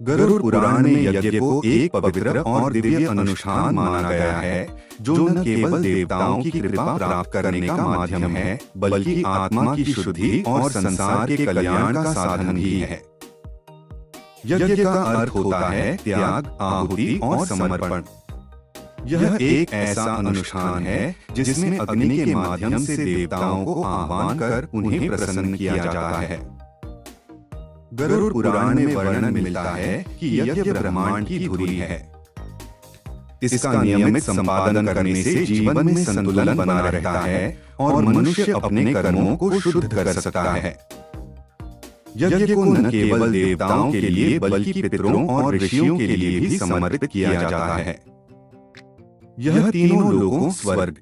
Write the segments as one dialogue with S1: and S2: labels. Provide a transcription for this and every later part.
S1: गरुड़ पुराण में यज्ञ को एक पवित्र और दिव्य अनुष्ठान माना गया है, जो न केवल देवताओं की कृपा प्राप्त करने का माध्यम है, बल्कि आत्मा की शुद्धि और संसार के कल्याण का साधन भी है। यज्ञ का अर्थ होता है त्याग, आहुति और समर्पण। यह एक ऐसा अनुष्ठान है जिसमें अग्नि के माध्यम से देवताओं को आह्वान कर उन्हें प्रसन्न किया जाता है। गरुड़ पुराण में वर्णन मिलता है कि यज्ञ ब्रह्मांड की धुरी है। इसका नियमित संपादन करने से जीवन में संतुलन बना रहता है और मनुष्य अपने कर्मों को शुद्ध कर सकता है। यज्ञ को न केवल देवताओं के लिए बल्कि पितरों और ऋषियों के लिए भी समर्पित किया जाता है। यह तीनों लोकों स्वर्ग,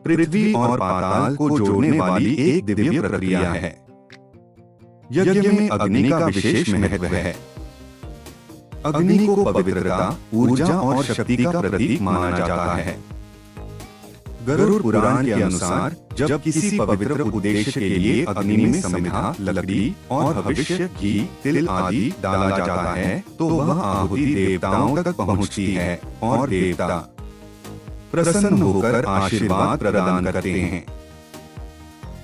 S1: पृथ्वी और पाताल को जोड़ने वाली एक दिव्य प्रक्रिया है। यज्ञ में अग्नि का विशेष महत्व है। अग्नि को पवित्रता, ऊर्जा और शक्ति का प्रतीक माना जाता है। गरुड़ पुराण के अनुसार जब किसी पवित्र उद्देश्य के लिए अग्नि में समिधा, लकड़ी और हविष्य, घी, तिल आदि डाला जाता है तो वह आहुति देवताओं तक पहुंचती है और देवता प्रसन्न होकर आशीर्वाद प्रदान करते हैं।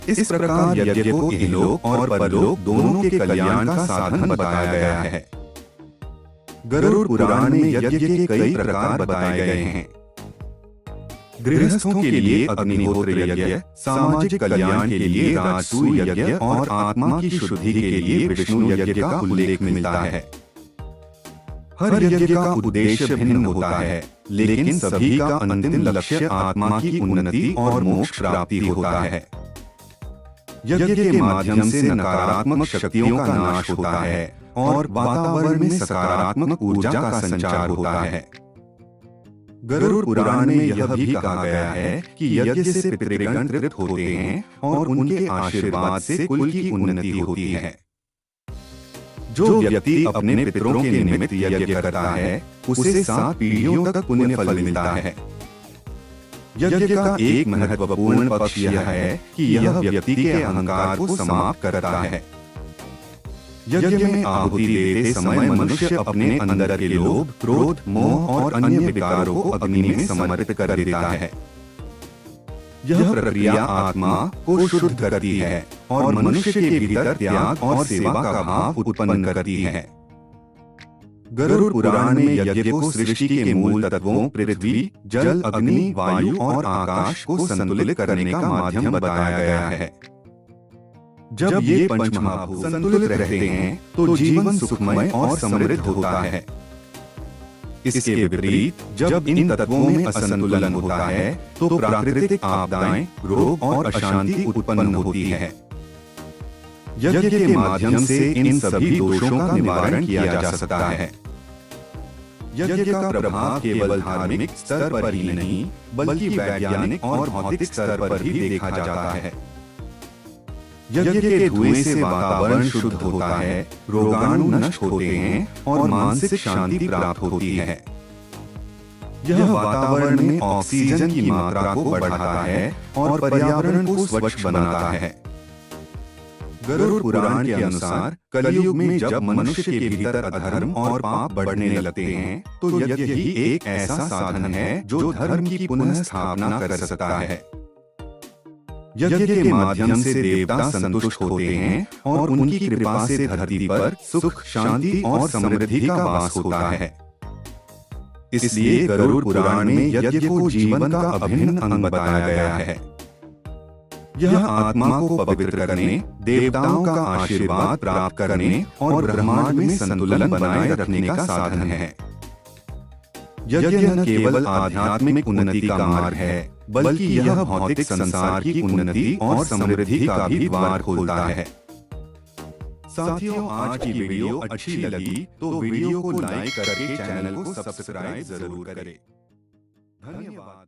S1: इस प्रकार यज्ञ को इहलोक और परलोक दोनों के कल्याण का साधन बताया गया है। गरुड़ पुराण में यज्ञ के कई प्रकार बताए गए हैं। गृहस्थों के लिए अग्निहोत्र यज्ञ, सामाजिक कल्याण के लिए राजसूय यज्ञ और आत्मा की शुद्धि के लिए विष्णु यज्ञ का उल्लेख मिलता है। हर यज्ञ का उद्देश्य भिन्न होता है, लेकिन सभी का अंतिम लक्ष्य आत्मा की उन्नति और मोक्ष प्राप्ति होता है। यज्ञ के माध्यम से नकारात्मक शक्तियों का नाश होता है और वातावरण में सकारात्मक ऊर्जा का संचार होता है। गरुड़ पुराण में यह भी कहा गया है कि यज्ञ से पितृगण तृप्त होते हैं और उनके आशीर्वाद से कुल की उन्नति होती है। जो व्यक्ति अपने पितरों के निमित्त यज्ञ करता है, उसे 7 पीढ़ियों तक पुण्य फल मिलता है। यज्ञ का एक महत्वपूर्ण पक्ष यह है कि यह व्यक्ति के अहंकार को समाप्त करता है। यज्ञ में आहुति देते समय मनुष्य अपने अंदर के लोभ, क्रोध, मोह और अन्य विकारों को अग्नि में समर्पित कर देता है। यह प्रक्रिया आत्मा को शुद्ध करती है और मनुष्य के भीतर त्याग और सेवा का भाव उत्पन्न करती है। गरुड़ पुराण में यज्ञ को सृष्टि के मूल तत्वों पृथ्वी, जल, अग्नि, वायु और आकाश को संतुलित करने का माध्यम बताया गया है। जब ये पंचमहाभूत संतुलित रहते हैं तो जीवन सुखमय और समृद्ध होता है। इसके विपरीत जब इन तत्वों में असंतुलन होता है तो प्राकृतिक आपदाएं, रोग और अशांति उत्पन्न होती है। यज्ञ के माध्यम से इन सभी दोषों का निवारण किया जा सकता है। यज्ञ का प्रभाव केवल धार्मिक स्तर पर ही नहीं, बल्कि वैज्ञानिक और भौतिक स्तर पर भी देखा जाता है। यज्ञ के धुएं से वातावरण शुद्ध होता है, रोगाणु नष्ट होते हैं और मानसिक शांति प्राप्त होती है। यह वातावरण में ऑक्सीजन की मात्रा को बढ़ाता है और पर्यावरण को स्वच्छ बनाता है। गरुड़ पुराण के अनुसार कलयुग में जब मनुष्य के भीतर अधर्म और पाप बढ़ने लगते हैं तो यज्ञ ही एक ऐसा साधन है जो धर्म की पुनः स्थापना कर सकता है। यज्ञ के माध्यम से देवता संतुष्ट होते हैं और उनकी कृपा से धरती पर सुख, शांति और समृद्धि का वास होता है। इसलिए गरुड़ पुराण में यज्ञ को जीवन का अभिन्न अंग बताया गया है। यह आत्मा को पवित्र करने, देवताओं का आशीर्वाद प्राप्त करने और ब्रह्मांड में संतुलन बनाए रखने का साधन है। यज्ञ न केवल आध्यात्मिक उन्नति का मार्ग है, बल्कि यह भौतिक संसार की उन्नति और समृद्धि का भी द्वार खोलता है। साथियों, आज की वीडियो अच्छी लगी तो वीडियो को लाइक करके चैनल को सब्सक्राइब जरूर करें। धन्यवाद।